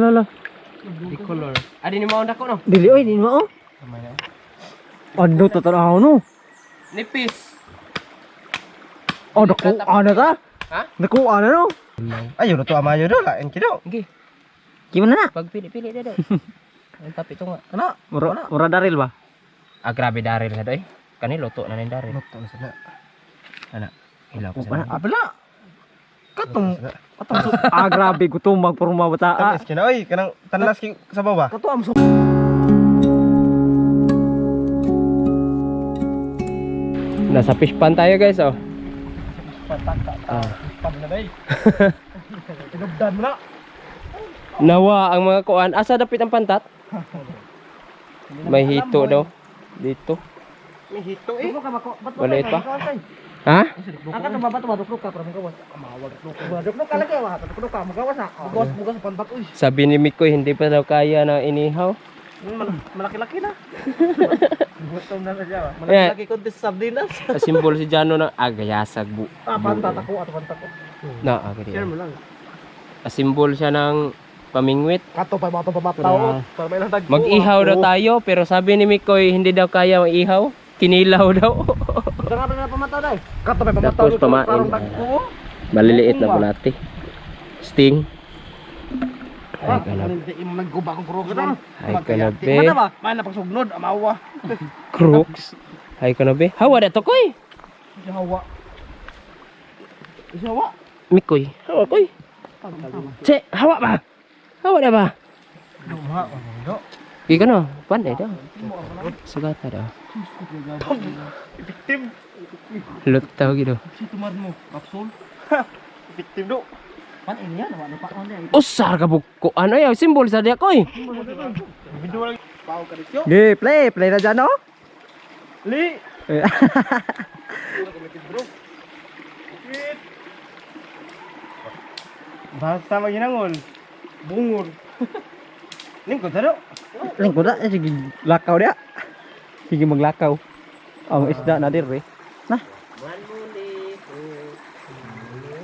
lala. Di color. Adi ni mao dako no. Dili oy, di mo. Tama na. Ano tatanaw no? Nipis. Oh, dako ano ta? Ha? Dako ano no? Ayo na to amayo do lain kido. Nggih. Gimana na? Pag pili-pili daw. Ang tapi to nga. Kana? Mura daril ba? Ah, grabe daril sa doy. Kani luto na ning daril. Luto na sana. Ana. Ilaw ko Oh, sa. Abla. Katong Grabe gutom magporma bata. tamis kina oy kanang tanlas ki sa baba. Kato am so. Nasa fish pan tayo guys oh. Pag na day. Inugdan mo na. Nawa ang mga kuan. Asa dapit ang pantat? May hito daw dito. May hito eh. Wala pa. Ha? Angkat na baba to maduklo ka para magawas. Mawag duklo ka lagi wa. Duklo ka magawas na. Bugas sa pantat uy. Sabi ni Mikoy hindi pa daw kaya na inihaw. Malaki-laki na. Gutom na siya. Yeah. Malaki-laki ko sa sardinas. Simbol si Jano na agayasag bu. Pantat ako at pantat ko. Na agay. Share mo lang. Simbol siya ng pamingwit. Kato pa mga pamataw. Para may lang tagpo. Mag-ihaw daw tayo pero sabi ni Mikoy hindi daw kaya mag-ihaw. Kinilaw daw. Ito nga pa na pamataw dai. Kato pa pamataw. Tapos pamain. Parang tagpo. Maliliit na bulati. Sting. Ay kanab. Hindi mo nagguba kong program. Ay kanabe. Mana ba? Mana pag sugnod amawa. Crooks. Ay kanabe. Hawa daw to koy. Jawa. Jawa. Mikoy. Hawa koy. Che, hawa ba? Hawa na ba? Duha do. Ika no, pandai daw. Sugata daw. Victim. Lutaw gitu. Si tumad mo. Kapsul. Victim do. Pan ini ya naman pa on dia. Usar ka buko. Ano yaw simbol sa dia koy? Video lagi. Pau ka dito. Ge, play na dyan, no? Li. Basta maginangol. Bungur. Lingkod sa do. Lingkod na, sige lakaw dia. Sige maglakaw. Ang isda na dire. Nah.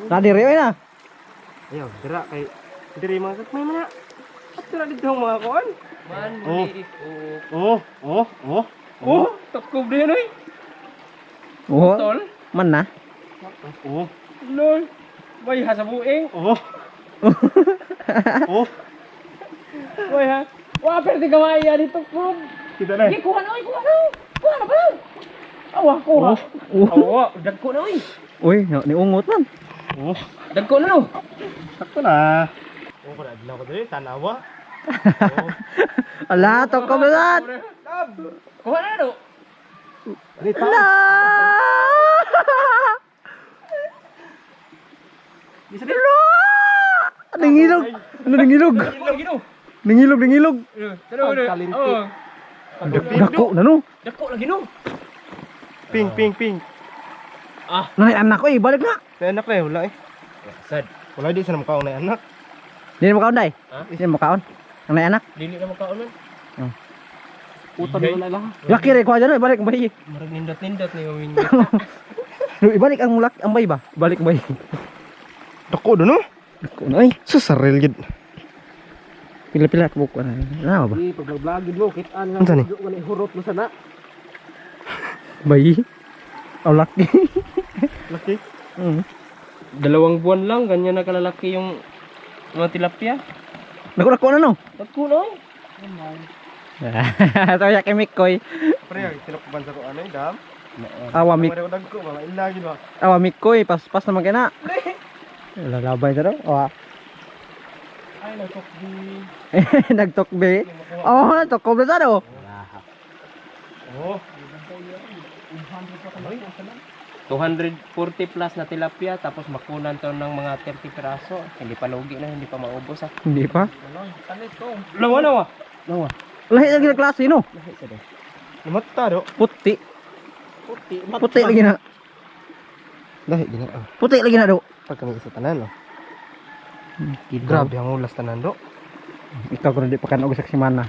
Na dire oy na. Ayo, dira kay diri mga may mana. At dira dito mga kuan. Oh. Takob din oy. Oh. Tol. Man na. Oh. Lol. Bay ha sa buing. Oh. Oh. Bay ha. Wa perti gamay ya dito ko. Kita na. Gi kuha na oy, kuha na. Kuha na ba? Awa ko ha. Awa, dagko na oy. Uy, ni ungot man. Oh. Dagko na no. Sakto na. Oh, kada adlaw ko diri tanawa. Ala, to ko ba? Kuha na do. La! Nangilog. Ano nangilog? Nangilog. Kalinti. Dako na no. Dako lagi no. Ping. Nanay anak ko eh, balik na. May anak na wala eh. Sad. Wala di sa namakaw na anak. Hindi na makaon day. Ha? Hindi na makaon. Nanay anak. Dili na makaon man. Utan Ibay. na lang. Laki rin ko dyan, balik ang bayi. Marag nindot-nindot ni Mawin. Ibalik ang mulak ang bayi ba? Balik ang bayi. Dako do no. Dako na ay. Susaril gid. Pila-pila ka buko na. Ano ba? Di pag-vlogin mo kitaan Unsa ni? Wala hurot mo sana. Bayi. Oh, laki. Laki. Dalawang buwan lang, ganyan na kalalaki yung mga tilapia. Nako na no. Dagko na oy. Ito ya kay Mikoy. Pre, tinapuban sa ko ano dam. Awa Mik. Mare dagko mga ila gid ba. Awa Mikoy, pas naman kay na. Lalabay ta daw. Awa. Ay, nagtokbi. Nagtokbe. Oh, nagtokbe ta daw. Oh. 240 plus na tilapia tapos makunan to ng mga 30 piraso. Hindi pa lugi na, hindi pa maubos ah. Hindi pa. Lawa. Lahi lagi na klase no. Lumata do. Puti. Puti lagi na. Lahi gina. Puti lagi na do. Pag kami sa tanan no. Grabe ang ulas tanan do. Ikaw ko di pa kan og sa semana.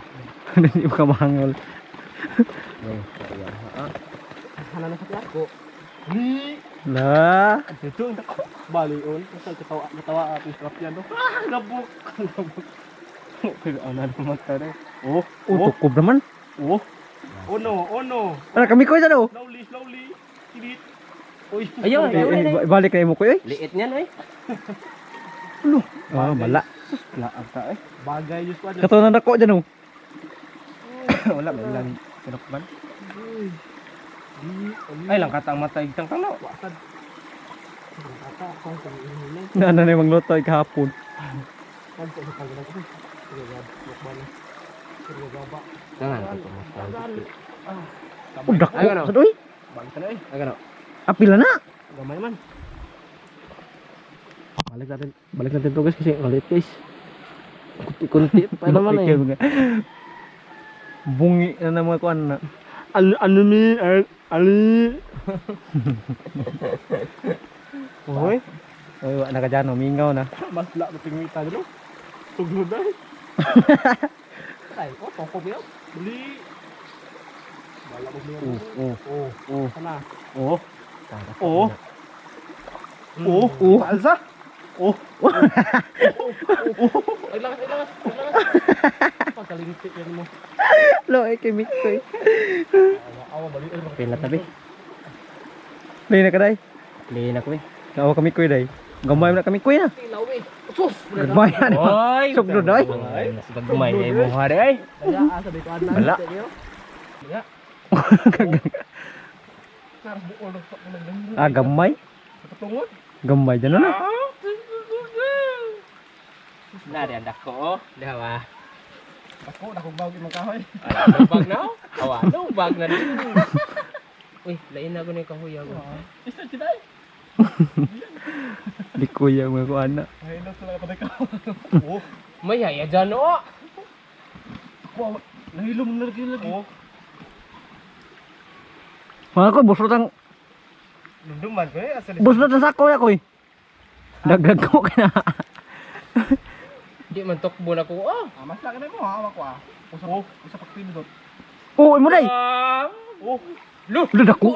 Hindi pa mahangol. Hala na sa ko. Li. La. Ito ang dako. Balion. Kasi katawa ating strap yan do. Labok. Ano naman tare. Oh, Tukob naman. oh. Oh no. Ano kami ko dyan oh. Slowly. Kilit. Uy. Ayaw, Balik na mo ko eh. liit niyan ay. Ah, mala. Laag ta eh. Bagay yun pa. Katunan ako dyan oh. Wala may lang tinukban. Ay lang katang matay tang tanaw. Ano na yung magluto ay kahapon. Jangan. Udah Ayo, no. ko. Sadoy. Balik na eh. Ay gano. Apila na. Gamay man. Balik natin to guys kasi ngalit guys. Kunti pa naman eh. Bungi na naman ko na. Ano ni Ali. Oy, Oy, wala na ka dyan, mingaw na. mas la na tingita dito. Tuglo dai. Ay, ko toko biyo. Beli. Bala mo biyo. Oh. Sana. Oh. Alza. Oh. Ay lang. Pagkalintik yan mo. Lo, ay kay Mikoy. Awa bali. Pila tabi. Play na ka day. Liin ako eh. Kawa kami koy day. Gamay mo na kami koy na. Tilaw eh. Sus. Gamay na. Oy, Sugdo day. Gagmay na imong hari ay. Kaya asa dito ana. Wala. Ya. Sarap buol sa kulang. Ah, gamay. Tungod. Gamay dyan na. Dari andak ko. Dawa. Ako bawag imong kahoy. Ano bag na? Awa, no bag na rin. Uy, lain na ko ni kahoy ako. Isa siday. Di kuya mo ko ana. Ay no sila pa ka. Oh. May haya dyan o. Ako nahilom na lagi. Oh. Mga ko, busot ang Lunduman ko eh asa busot ang sako ya koy. Dagdag ko ka na. Di man tokbo na ko. Ah. mas laki na mo hawak ko ah. Usa pa pinudot. Oh, imo day. Oh. Lu. Lu dako.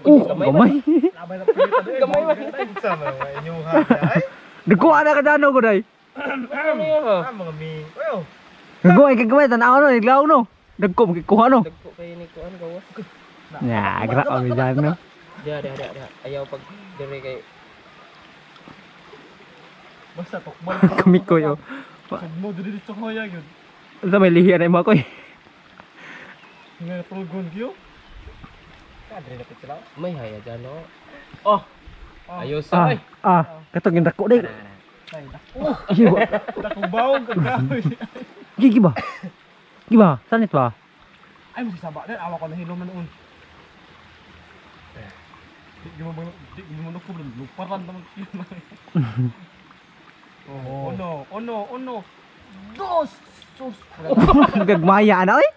Gamay. Labay na pinito dai. Gamay man. Sama inyo ha ay. Dako ana ka dano ko day. Ano yun? Mga mi. Oyo. Gago ay kagaway tanaw no, iglaw no. Dagko magikuha no. Dagko kayo ni kuan gawas. Ya, gra kami dyan no. Dia. Ayaw pag dire kay Basta tokbal. Kami ko yo. Sugmo diri sa hoya gyud. Sa may lihiyan ay mo koy. Nga tulgon gyo. Kadre na sila. may haya dyan o. Oh. Ayos sa ay. Katong yung dako day. Ay, Giba. dakubawog ka kahoy. Giba. Giba, sanit ba? Ay mo saba din awa ko na hilom na noon. Di mo ko luparan naman kiyo. Oh no. Dos. Sus. Gagmaya na oy.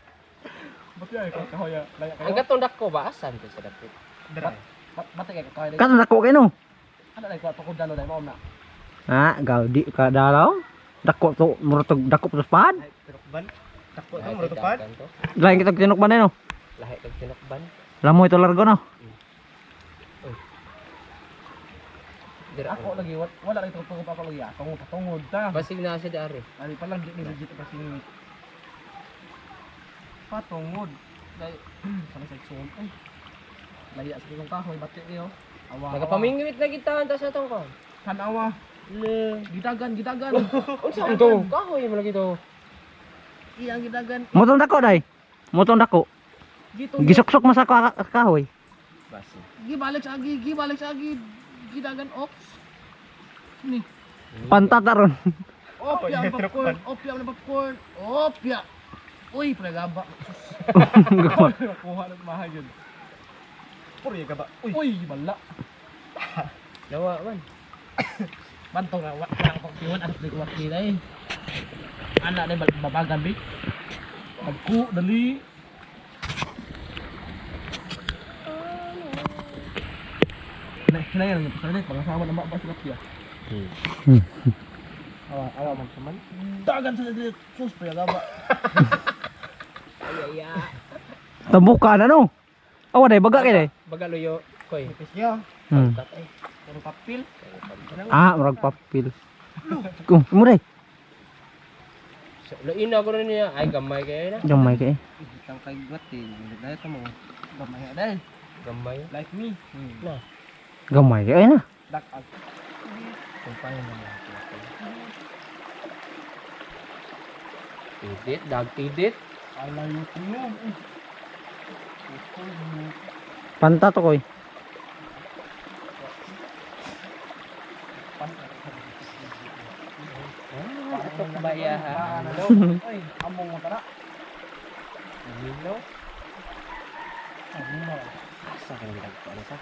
Bati ay kahoy laya kayo. Ang gatong dako ba asan ko sa dapit? Dira. Bati kay kahoy. Katong dako kay no. Ano lay ko tukod dalo dai mao na. Gaudi ka dalaw. Dako to, murtog dako sa pad. Ay tinukban. Dako Lahi mo kag tupad. dagan to. Lain kita tinukban no. Lahi kag tinukban. Lamoy to largo no. Dira Ako lagi wala lagi tukod pa lagi. Patungod ta. basig na siya dari. Ani pa lang di legit pa sing patungod. Dai sa section ay. Laya sa kong kahoy bati niyo. Awa. Nagapamingwit na kita anta sa tong ko. Tanawa. Le. Gidagan. Unsa man to? Kahoy mo lagi to. Iyang gidagan. Motong dako day. Motong dako. Gito. Gisuksok mo sa kahoy. Basig. Gibalik sa agi. Gidagan ox. Ni. Pantataron. Opya na popcorn. Opya. Uy, pregaba. Nakuha ng mahal yun. Puri ka ba? Uy, bala. Dawa man. Bantong na wala pang piwan anak ni kuwat nila eh. Anak ni babagan bi. Magku dali. Kinayan ng pasalit pangasama ng mabas na piya. Awa man saman. Dagan sa dili sus pregaba. Ay. Tabuka na no. Awa day baga kay day. Bagaluyo koy. Pisya. Tatay. Pero papil. Murag papil. Kum, mo day. Lain ako na niya. Ay, gamay kayo na. Gamay kay. Itang kay Gwati. Dahil sa mga gamay na dahil. Gamay. Like me. Na. Gamay kay ay na. Dakag. Kumpanya naman. Tidit, dag tidit. Ay layo ko yun. Panta to koy. Ito kabayahan. Ay, among mo tara. Nino. Among mo. Asa ka nang dagko ano sa?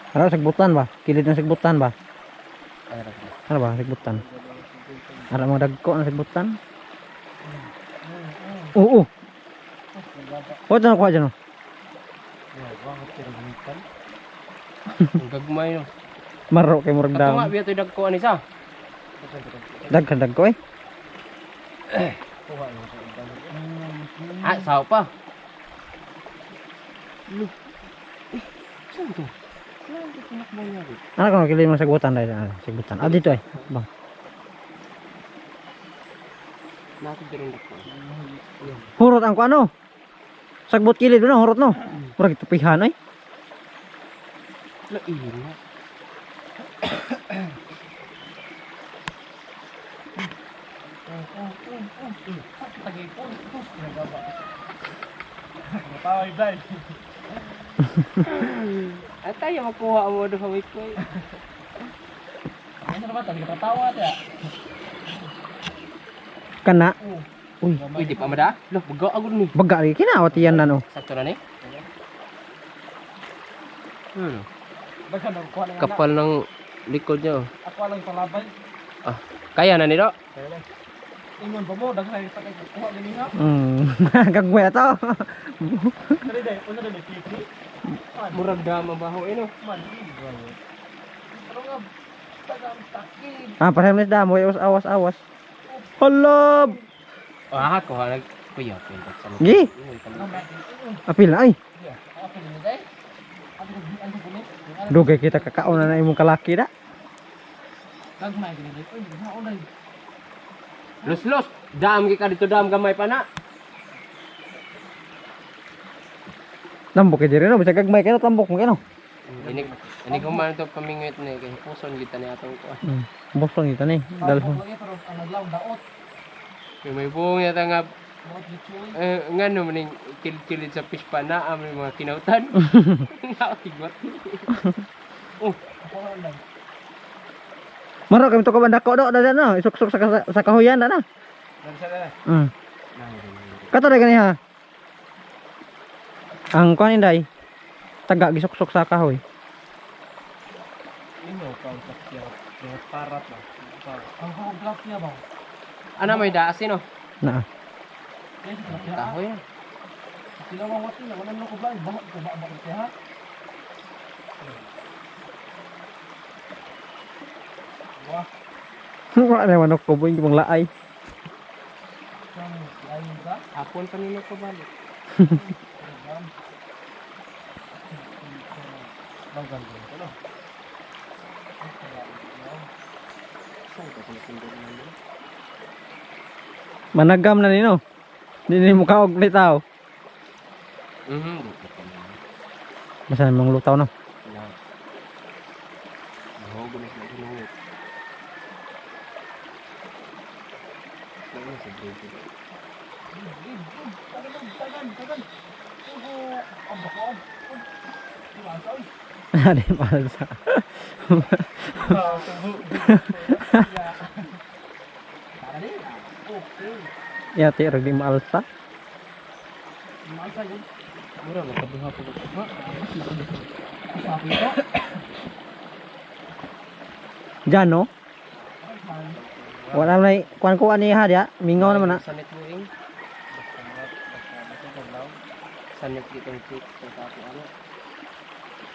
Ano sagbutan ba? Kilid ng sagbutan ba? Ay, ra. Ano ba sagbutan? Ara mga dagko ng sagbutan? Oo. What na kuha dyan? Bakit pero gamitan? Ang gagmay no. Maro kay murag Kato nga daw. biya to dagko ani sa. Dagkan dagko eh. Ah, sao pa. Saan to? Saan to tinakbo niya? Ano kung kilid ng sagbutan dahil sagbutan. Ah dito eh. Bang. Natin din dagko. Hurot ang kuano. Sagbot kilid no hurot no. Murag tupihan ay. Lain na. Tagipon. Pinagaba. Mataway dahil. At tayo makuha mo do hawik ko. Ano na ba? Tagi katawa tayo. Kana. Uy, di pa mada? Loh, baga agad ni. Baga ri kinawati yan na no. Sakto na ni. Baga nang kuha ng Kapal ng likod niya. Ako lang palabay. Kaya na ni do. Ingon pa mo, daghay sa kay kuha din ha. Gagwe to. Dali dai, una dali pipi. Murag dama baho ino. Man. Pero nga tagang takid. Ah, pareho na damo awas awas. Hala. Ah, kuha nag kuya pinta sa mo. Gi. Apil na ay. Apa ni dai? Ano ko ni? Dugay kita kakaon na imong kalaki da. Gagmay gini dai. Uy, na ulay. Los, dam ka dito dam gamay pa na. Tambok kay diri no, bisa gagmay kay tambok mo kay no. Ini ko man to pamingwit ni kay puson kita ni atong ko. Bosong kita ni. Dalhon. Pero ang naglaw daot. Kay may buong yata nga Daot litsoy. ngano maning kilid sa fish pa na ang mga kinautan. Nakigot. Ako lang lang. Maro kami to ka bandako do da no, isuk-suk sa kahoyan da na. Nagsala. Kato da gani ha. Ang kuan inday. Taga gisuk-suk sa kahoy. Inyo ka sa siya. Yung parat na. Ang hawak niya ba? Ana may daasin no. Na. Yes, nakita. Kahoy. Sila mga wati na wala ko ba? Bahak ko ba siya ha? Wah, Wala na manok ko buing mong laay. sang lain ka. Hapon pa nino ko balik. Bagal din ko no. Saan ko pinipindot na nila? Managam na nino. Dili mo kaog litaw. Dito pa na. Basta mong lutaw no. Wala. Mahogo na sila ginungit. Ano sa grade? Tagan. Ang bako. Tumasoy. Ani para sa. Ya ti rag di maalsa. Masa yun. Mura makaduha po ko. Sabi ko. Diyan no. Wala na kuan ni ha dia. Mingaw naman na. Sanit mo ing. Sanit kitong tik sa tapo ano.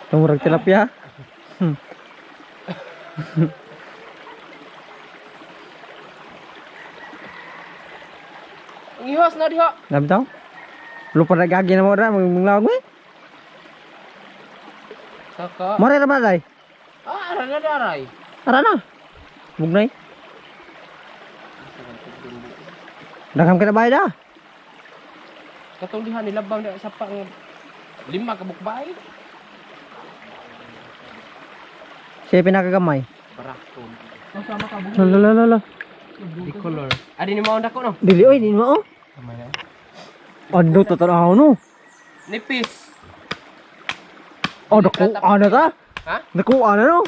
Tumurag tilapia. Ang ihos na diha. Labi taw. Lupa na gagi na mo ra mong lawag mo. Kaka. Mare ra ba day? Aran na daray. Ara na. Bugnay. Dagham ka na bayad ah. Katong diha nilabang na sa pang 5 ka bukbay. Siya pinakagamay. Barakton. Sama ka buhi. Lala. Di color. Adi ni mao dako no. Dili oy, di mo oh. Kamay na. Ando to tanaw no. Nipis. Oh, dako ana ta. Ha? Dako ana no.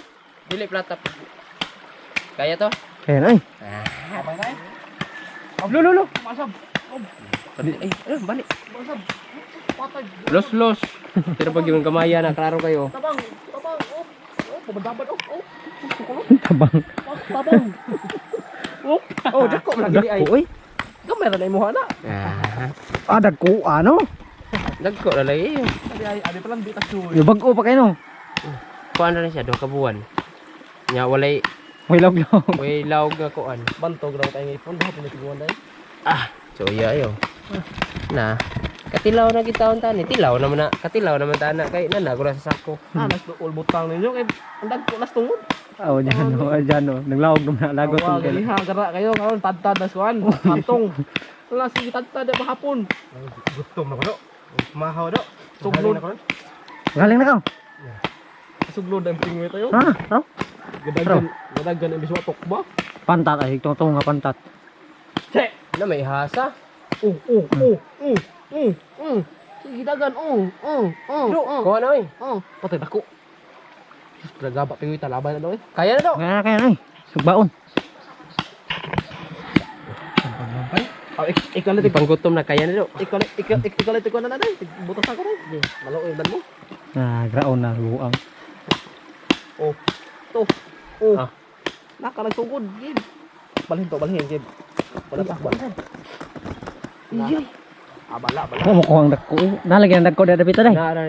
Dili plata. Kaya to? Kaya na eh. Abay na eh. Lo. Masab. Ay, balik. Masab. Patay. Los. Pero pag yung gamaya na, klaro kayo. Tabang. Oh. Pabadaban. Oh. Tabang. Tabang. Oh, dako man lagi ay. Dako oy. Gamay ra na imo na. Ah, dako ano? Dagko na lagi. Abi pa lang di tasoy. Yung bago pa kayo no. Kuan na siya, 2 ka buwan. Nya walay May log. way lawg nga kuan. Bantog raw kay ngipon dapat pinatiguan dai. So iya ayo. Na, katilaw na kita tani. Tilaw naman na, katilaw naman tana kay nana ko na sa sako. Nas ul butang ninyo kay andag ko nas tungod. Oh, dyan no. Naglawag naman na lagot Wag ng kayo. liha gara kayo karon tadtad na kuan. Hantong. Wala sige tadtad pa hapon. Gutom na ko do. Mahaw do. Suglod. Galing na ka. Suglod ang pingwit tayo. Ha? Raw? Gadagan ang biswa tokba. Pantat ay tungtong nga pantat. Che. Na may hasa. Sige dagan. Kuha na oy. Patay dako. Dragaba pingwit laban na daw eh. Kaya na do. Kaya na eh. Sugbaon. Ikalit Panggutom na kaya na do. ikalit ko na dai. Butas ako dai. Malo dan mo. Ah, graon na luang. Naka nagsugod gid. Balhin gid. Wala pa ba? Iyay. Bala. Mo ko ang dako. Nalagyan ang dako dada pita dai. Na na.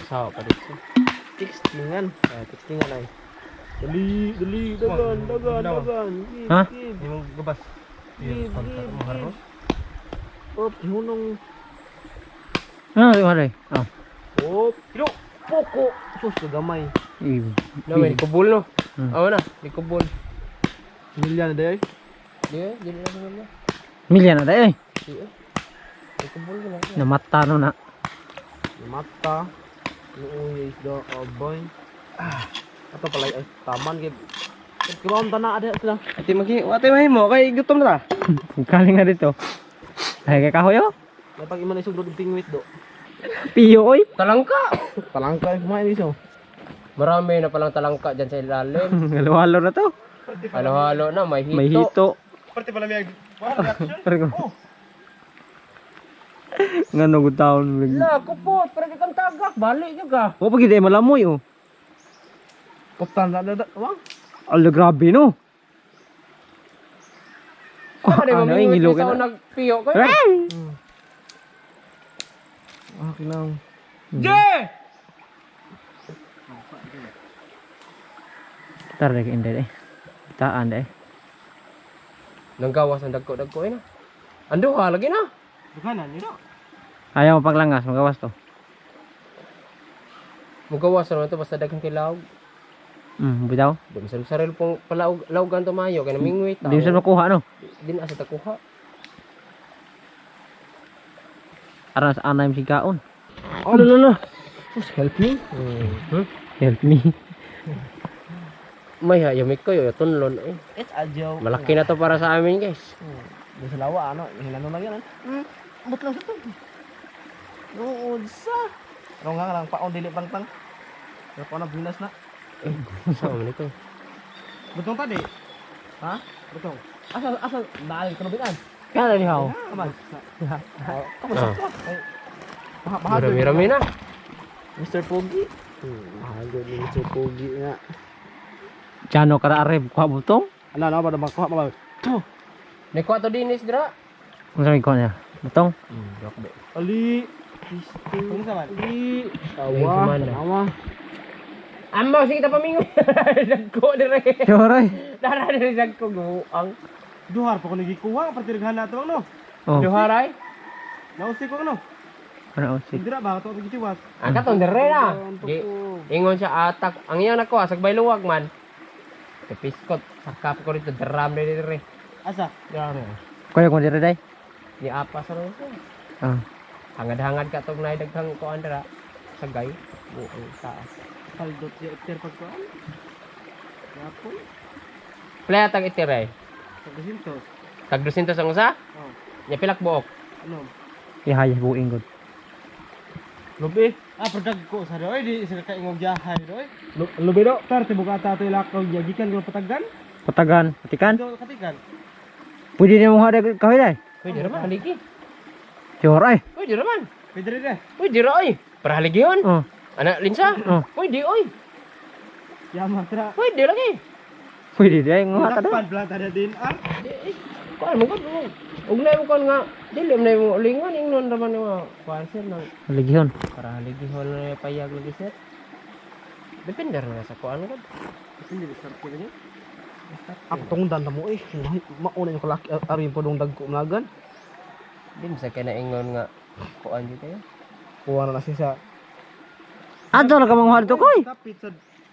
Saw pa dito. Textingan ay. Dali, dagan. Ha? Yung gabas. Op, hunong. Ah, di maray. Oh. Op, poko. Sus gamay. Na may kubul no. Hmm. Aw na, di kubul. Milyan day. Di na naman. Milya na dai. Di kubul na. Namata no na. Mata. Nuoy isda aboy. Ato pala ay taman gid. Kibawon tana ada sila. Ati mahimo kay gutom na ta. Galing nga dito. Ay kay kahoy oh. Napag iman isugod og pingwit do. Piyo oy. Talangka. Talangka ay kumain iso. Marami na palang talangka dyan sa ilalim. Halo-halo na to. Halo-halo na, may hito. May hito. Pati pala may Pero ngano gud taon. La, kupot, pero kang tagak, balik nyo ka. O pag hindi malamoy oh. Koptan na wang. Ala grabe no. Ano Ano yung yung ilog sa na? nagpiyo kayo? Lang. Yeah! Tar dek inde deh. Taan deh. Nang gawas ang dagko-dagko na. Ando ha, lagi na. Bukanan ni do. Ayaw paglangas magawas to. Mugawas na ito, basta dagang kilaw. Bitaw. Di misal saril pong palaugan to mayo, kaya namingwit. Di sa makuha no. Di na sa takuha. Aran sa anay sigaon. Oh, lala. Help me. Help me. May hayamik ko, yung tunlon. Eh. It's a joke. Malaki na to para sa amin, guys. Di sa lawa ano, hinano lang yan. But lang sa to. Nood sa. Pero nga lang paon dili pang. Pero pa na binas na. Saan man ito? Butong tadi. Ha? Butong. Asal daaling kanubinan. Kaya ni haw. Kaman. Kaman Ah. sa. Bahadur. Marami-rami na. Mr. Pogi. Bahadur ni Mr. Pogi nga. Chano kara areb kuha butong. Ala na ba na makuha ba? To. Nikuha to dinis, dra. Unsa may kuha niya? Butong. Ali. Kung sa man. Ali. Ayun, Tawa. kumanda. Tawa. Ambaw, sige ta pamingo. Dagko dire. Yoray. Dara dire dagko guang. Duhar pa ko nagikuha, partirighan na ito ano? Oh. Duharay. Nausi ko ano? Ano si? Sindira ba to gitiwas? Ang katong dire na. Di ingon siya atak. Ang iyang nakuha sa bayluwag man. Kapiskot sakap ko dito drum dire. Asa? Drum. Kuya ko dire day. Di apa sa ron. Ah. Hangad-hangad ka tong naidaghang kuan dira. Sagay. Buong taas. Paldot si Ekter pagkuan. Yapon. Playa tag itiray. Sa Jacinto. Tag 200 ang usa. Oh. Nya pilak buok. Ano? Ihaya buing gud. Lubi. Ah, perdag ko sa doy di sa kay ngog jahay doy. Lubi do. Tar tibuka ta to lakaw niya gikan ko patagan. Patagan, patikan. Do katikan. Pwede na mo hada kaway day. Pwede raman haligi. Sure ay. Pwede raman. Pwede rin eh. Pwede ra oy. Para haligi yun. Oh. Anak linsa. Oh. Pwede oy. Yama tra. Pwede lagi. Pwede day nga ka Lakpan planta na din ah. Kuan mo gud mo. Ug na mo kon nga dili mo na mo lingon ingnon raman nga kuan sir nang Ligihon. para haligi hol na payag lagi sir. Depende ra sa kuan gud. Hindi start ko niya. Ako tong dan mo eh. Mauna yung kalaki arin po dong dagko mlagan. Di sa kana ingon nga kuan jud kayo. Kuha na siya sa Adto na ka mga hada to koy. Kapit sa